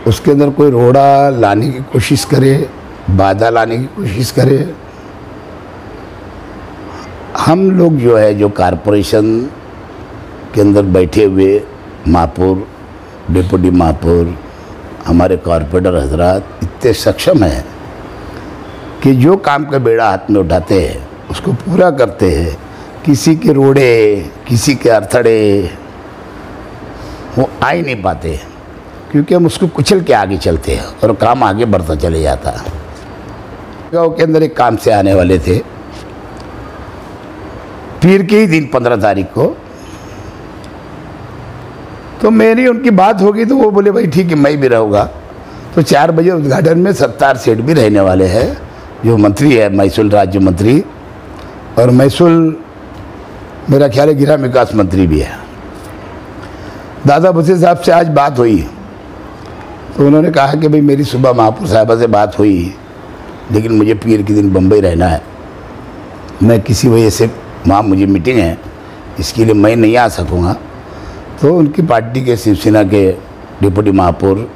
उसके अंदर कोई रोड़ा लाने की कोशिश करे, बाधा लाने की कोशिश करे। हम लोग जो है, जो कारपोरेशन के अंदर बैठे हुए महापौर, डिप्टी महापौर, हमारे कॉरपोरेटर हजरात इतने सक्षम हैं कि जो काम का बेड़ा हाथ में उठाते हैं उसको पूरा करते हैं। किसी के रोड़े, किसी के अड़थड़े वो आ ही नहीं पाते, क्योंकि हम उसको कुचल के आगे चलते हैं और काम आगे बढ़ता चले जाता है। गाँव के अंदर एक काम से आने वाले थे, पीर के ही दिन 15 तारीख को, तो मेरी उनकी बात होगी तो वो बोले भाई ठीक है मैं भी रहूँगा। तो 4 बजे उद्घाटन में सत्तार सेठ भी रहने वाले हैं, जो मंत्री है, महसूल राज्य मंत्री, और महसूल मेरा ख्याल है ग्राम विकास मंत्री भी है। दादा भुसे साहब से आज बात हुई तो उन्होंने कहा कि भाई मेरी सुबह महापौर साहबा से बात हुई, लेकिन मुझे पीर के दिन बम्बई रहना है, मैं किसी वजह से वहाँ मुझे मीटिंग है, इसके लिए मैं नहीं आ सकूँगा। तो उनकी पार्टी के शिवसेना के डिप्टी महापौर,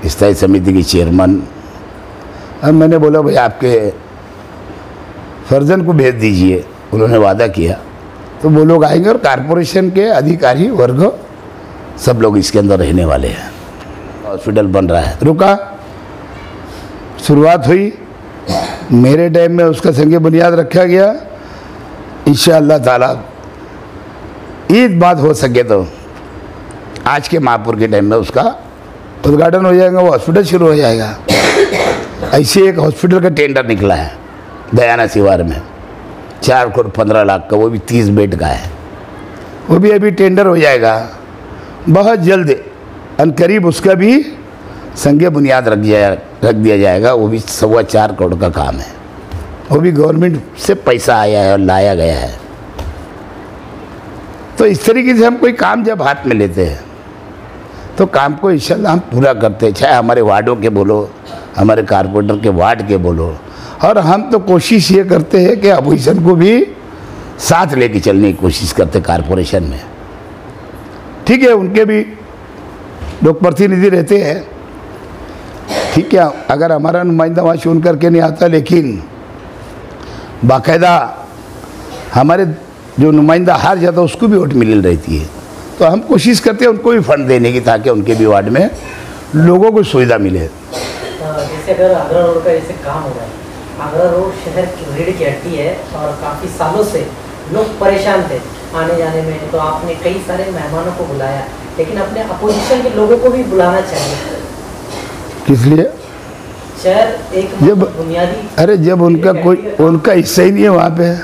स्थायी समिति की चेयरमैन, अब मैंने बोला भाई आपके फर्जन को भेज दीजिए। उन्होंने वादा किया, तो वो लोग आएंगे और कारपोरेशन के अधिकारी वर्ग सब लोग इसके अंदर रहने वाले हैं। हॉस्पिटल बन रहा है, रुका, शुरुआत हुई, मेरे टाइम में उसका संग बुनियाद रखा गया। इंशाअल्लाह ताला ईद बाद हो सके तो आज के महापौर के टाइम में उसका उद्घाटन हो जाएगा, वो हॉस्पिटल शुरू हो जाएगा। ऐसे एक हॉस्पिटल का टेंडर निकला है दयाना सिवार में, 4 करोड़ 15 लाख का, वो भी 30 बेड का है। वो भी अभी टेंडर हो जाएगा बहुत जल्द, अनकरीब उसका भी संगे बुनियाद रख दिया जाएगा। वो भी 4.25 करोड़ का काम है, वो भी गवर्नमेंट से पैसा आया है और लाया गया है। तो इस तरीके से हम कोई काम जब हाथ में लेते हैं तो काम को इंशाल्लाह हम पूरा करते हैं, चाहे हमारे वार्डों के बोलो, हमारे कारपोरेटर के वार्ड के बोलो। और हम तो कोशिश ये करते हैं कि अपोजिशन को भी साथ लेके चलने की कोशिश करते कारपोरेशन में। ठीक है, उनके भी लोग प्रतिनिधि रहते हैं, ठीक है, अगर हमारा नुमाइंदा वहाँ चुन करके नहीं आता, लेकिन बाकायदा हमारे जो नुमाइंदा हार जाता है उसको भी वोट मिल रहती है। तो हम कोशिश करते हैं उनको भी फंड देने की, ताकि उनके भी वार्ड में लोगों को सुविधा मिले। जैसे अगर आगरा रोड का जैसे काम हो रहा है, आगरा रोड शहर की रीढ़ की हड्डी है और काफ़ी सालों से लोग परेशान थे आने जाने में, तो आपने कई सारे मेहमानों को बुलाया, लेकिन अपने अपोजिशन के लोगों को भी बुलाना चाहिए। किस लिए? शहर एक जब बुनियादी, अरे जब उनका हिस्सा ही नहीं है वहाँ पे,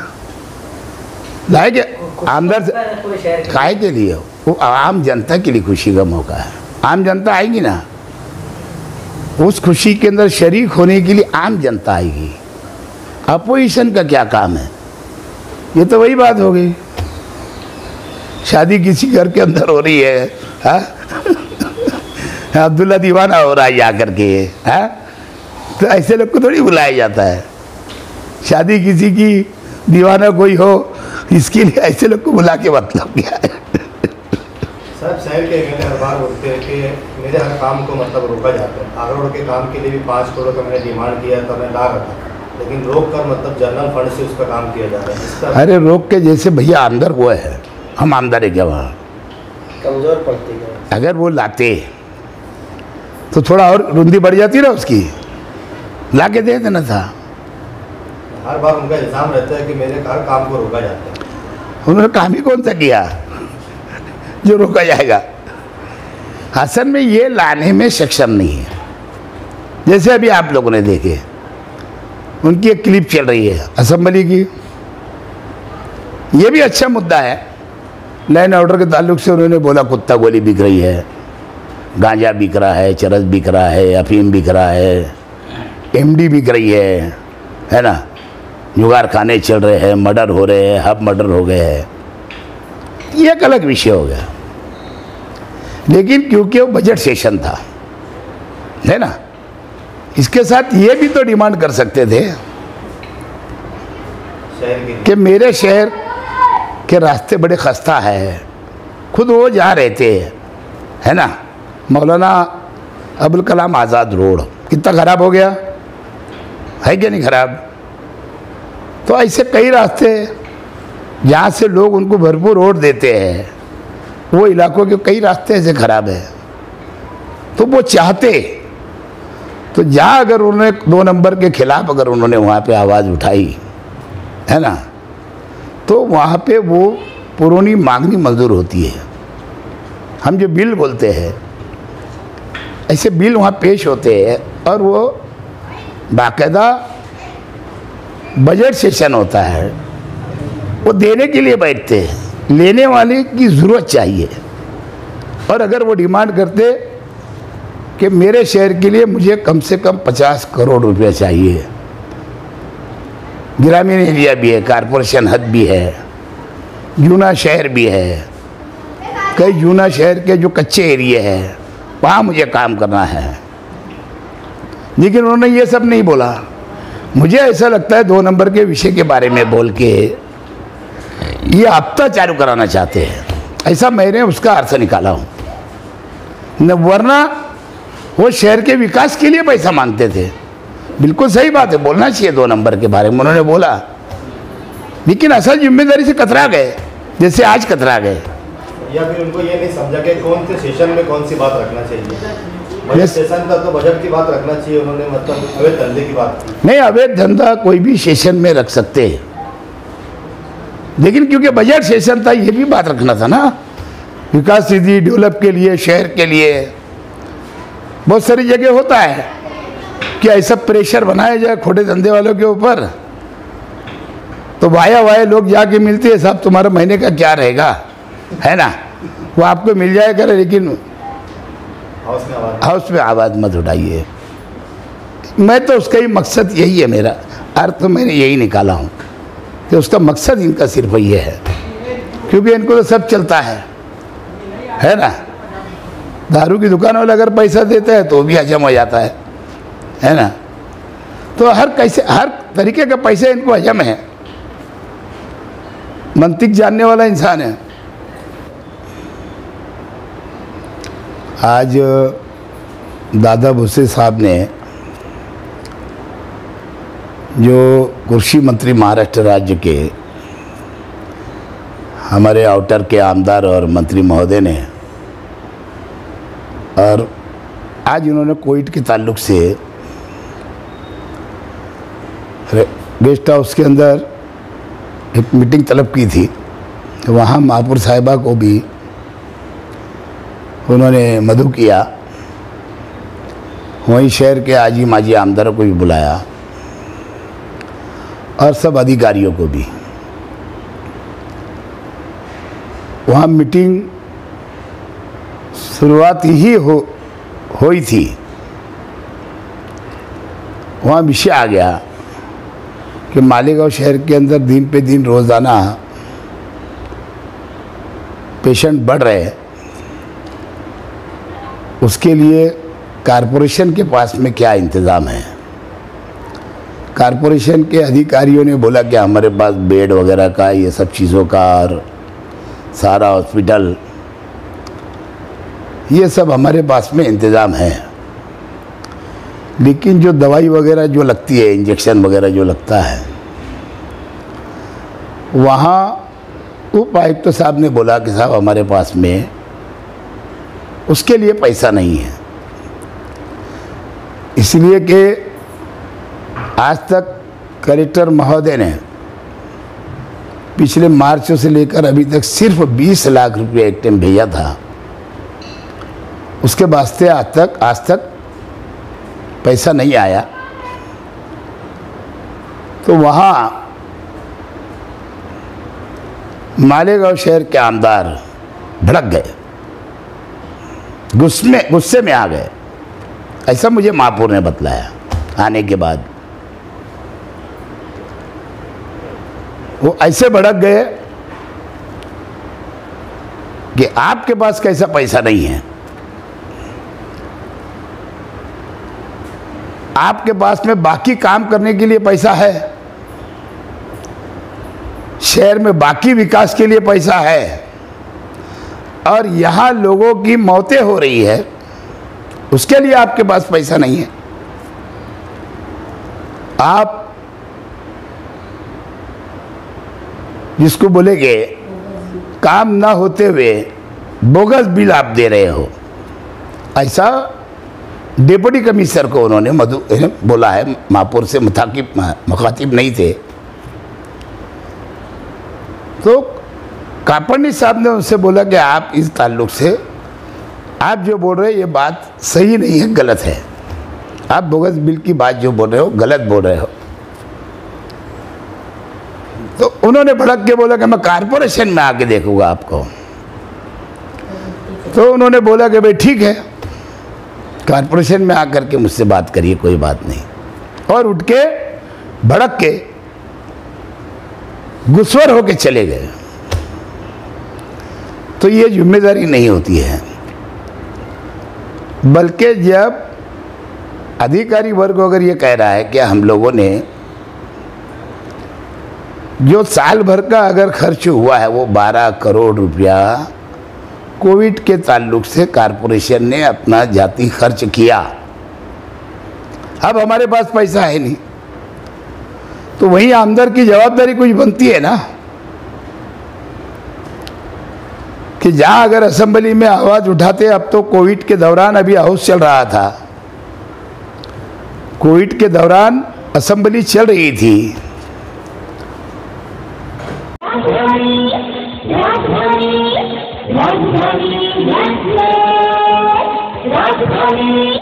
लाएंगे अंदर से खाए के लिए, वो आम जनता के लिए खुशी का मौका है। आम जनता आएगी ना, उस खुशी के अंदर शरीक होने के लिए आम जनता आएगी। अपोजिशन का क्या काम है? ये तो वही बात हो गई, शादी किसी घर के अंदर हो रही है, अब्दुल्ला दीवाना हो रहा है जा करके, तो ऐसे लोग को थोड़ी बुलाया जाता है। शादी किसी की दीवाना कोई हो, इसके लिए ऐसे लोग को बुला के मतलब क्या है? साहब शहर के हर बार बोलते हैं कि मेरे हर काम को मतलब रोका जाता है। आगरा रोड के काम के लिए भी 5 करोड़ का मैंने डिमांड किया था, मैं ला रहा था, लेकिन रोक कर मतलब जनरल फंड से उसका काम किया जा रहा है। अरे रोक के जैसे भैया आमदर वो है, हम आमदर है क्या वहाँ? कमज़ोर पड़ती है। अगर वो लाते तो थोड़ा और रुंदी बढ़ जाती ना उसकी, ला के दे देना था। हर बार उनका इल्ज़ाम रहता है कि मेरे हर काम को रोका जाता है। उन्होंने काम ही कौन सा किया जो रोका जाएगा? असल में ये लाने में सक्षम नहीं है। जैसे अभी आप लोगों ने देखे, उनकी एक क्लिप चल रही है असेंबली की, ये भी अच्छा मुद्दा है। लैंड ऑर्डर के ताल्लुक से उन्होंने बोला कुत्ता गोली बिक रही है, गांजा बिक रहा है, चरस बिक रहा है, अफीम बिक रहा है, एमडी बिक रही है ना, जुगार खाने चल रहे हैं, मर्डर हो रहे हैं, हब मर्डर हो गए हैं। ये एक अलग विषय हो गया, लेकिन क्योंकि वो बजट सेशन था, है ना, इसके साथ ये भी तो डिमांड कर सकते थे कि मेरे शहर के रास्ते बड़े खस्ता है। खुद वो जा रहे थे, है ना, मौलाना अबुल कलाम आज़ाद रोड कितना ख़राब हो गया है कि नहीं ख़राब। तो ऐसे कई रास्ते जहाँ से लोग उनको भरपूर वोट देते हैं, वो इलाकों के कई रास्ते ऐसे ख़राब है। तो वो चाहते तो जहाँ अगर उन्होंने 2 नंबर के खिलाफ अगर उन्होंने वहाँ पे आवाज़ उठाई है ना, तो वहाँ पे वो पुरानी मांगनी मंजूर होती है। हम जो बिल बोलते हैं ऐसे बिल वहाँ पेश होते हैं और वो बाकायदा बजट सेशन होता है, वो देने के लिए बैठते हैं, लेने वाले की ज़रूरत चाहिए। और अगर वो डिमांड करते कि मेरे शहर के लिए मुझे कम से कम 50 करोड़ रुपया चाहिए, ग्रामीण एरिया भी है, कारपोरेशन हद भी है, जूना शहर भी है, कई जूना शहर के जो कच्चे एरिया है वहाँ मुझे काम करना है, लेकिन उन्होंने ये सब नहीं बोला। मुझे ऐसा लगता है 2 नंबर के विषय के बारे में बोल के ये हफ्ता चालू कराना चाहते हैं, ऐसा मैंने उसका अर्थ निकाला हूँ न, वरना वो शहर के विकास के लिए पैसा मांगते थे। बिल्कुल सही बात है, बोलना चाहिए 2 नंबर के बारे में, उन्होंने बोला, लेकिन असल जिम्मेदारी से कतरा गए, जैसे आज कतरा गए। या फिर उनको ये नहीं समझा कि कौन से सेशन में कौन सी बात रखना चाहिए। बजट सेशन था तो बजट की बात रखना चाहिए, उन्होंने मतलब अवैध धंधे की बात की। नहीं, अवैध धंधा कोई भी सेशन में रख सकते हैं, लेकिन क्योंकि बजट सेशन था ये भी बात रखना था ना, विकास निधि डेवलप के लिए, शहर के लिए। बहुत सारी जगह होता है कि ऐसा प्रेशर बनाया जाए खोटे धंधे वालों के ऊपर, तो वाया लोग जाके मिलते हैं, साहब तुम्हारा महीने का क्या रहेगा, है ना, वो आपको मिल जाया करे, लेकिन हाउस में आवाज़ मत उठाइए। मैं तो उसका ही मकसद यही है, मेरा अर्थ तो मैंने यही निकाला हूँ कि उसका मकसद इनका सिर्फ ये है, क्योंकि इनको तो सब चलता है ना। दारू की दुकान वाला अगर पैसा देता है तो भी हजम हो जाता है ना। तो हर तरीके का पैसा इनको हजम है, मंतिक जानने वाला इंसान है। आज दादा भुसे साहब ने, जो कृषि मंत्री महाराष्ट्र राज्य के, हमारे आउटर के आमदार और मंत्री महोदय ने, और आज उन्होंने कोविड के ताल्लुक से गेस्ट हाउस के अंदर एक मीटिंग तलब की थी, तो वहाँ महापुर साहिबा को भी उन्होंने मधु किया, वहीं शहर के आजी माजी आमदारों को भी बुलाया और सब अधिकारियों को भी। वहाँ मीटिंग शुरुआत ही हुई थी, वहाँ विषय आ गया कि मालेगांव शहर के अंदर दिन पे दिन रोज़ाना पेशेंट बढ़ रहे हैं, उसके लिए कारपोरेशन के पास में क्या इंतज़ाम है। कारपोरेशन के अधिकारियों ने बोला कि हमारे पास बेड वगैरह का, ये सब चीज़ों का, और सारा हॉस्पिटल, ये सब हमारे पास में इंतज़ाम है, लेकिन जो दवाई वगैरह जो लगती है, इंजेक्शन वगैरह जो लगता है, वहाँ उपायुक्त साहब ने बोला कि साहब हमारे पास में उसके लिए पैसा नहीं है, इसलिए कि आज तक कलेक्टर महोदय ने पिछले मार्च से लेकर अभी तक सिर्फ 20 लाख रुपये एक टाइम भेजा था, उसके वास्ते आज तक पैसा नहीं आया। तो वहाँ मालेगांव शहर के आमदार भड़क गए, गुस्से में आ गए, ऐसा मुझे महापौर ने बतलाया। आने के बाद वो ऐसे भड़क गए कि आपके पास कैसा पैसा नहीं है, आपके पास में बाकी काम करने के लिए पैसा है, शहर में बाकी विकास के लिए पैसा है, और यहाँ लोगों की मौतें हो रही है उसके लिए आपके पास पैसा नहीं है। आप जिसको बोलेंगे काम ना होते हुए बोगस बिल आप दे रहे हो, ऐसा डिप्टी कमिश्नर को उन्होंने बोला है। महापौर से मुखातिब नहीं थे, तो कापड़नी साहब ने उनसे बोला कि आप इस ताल्लुक से आप जो बोल रहे हैं ये बात सही नहीं है, गलत है। आप बोगस बिल की बात जो बोल रहे हो गलत बोल रहे हो। तो उन्होंने भड़क के बोला कि मैं कारपोरेशन में आके देखूंगा आपको। तो उन्होंने बोला कि भाई ठीक है, कारपोरेशन में आकर के मुझसे बात करिए, कोई बात नहीं। और उठ के भड़क के गुस्वर होके चले गए। तो ये जिम्मेदारी नहीं होती है, बल्कि जब अधिकारी वर्ग अगर ये कह रहा है कि हम लोगों ने जो साल भर का अगर खर्च हुआ है वो 12 करोड़ रुपया कोविड के ताल्लुक से कारपोरेशन ने अपना जाती खर्च किया, अब हमारे पास पैसा है नहीं, तो वही आमदर की जवाबदारी कुछ बनती है ना, कि जहां अगर असेंबली में आवाज उठाते, अब तो कोविड के दौरान अभी हाउस चल रहा था, कोविड के दौरान असेंबली चल रही थी,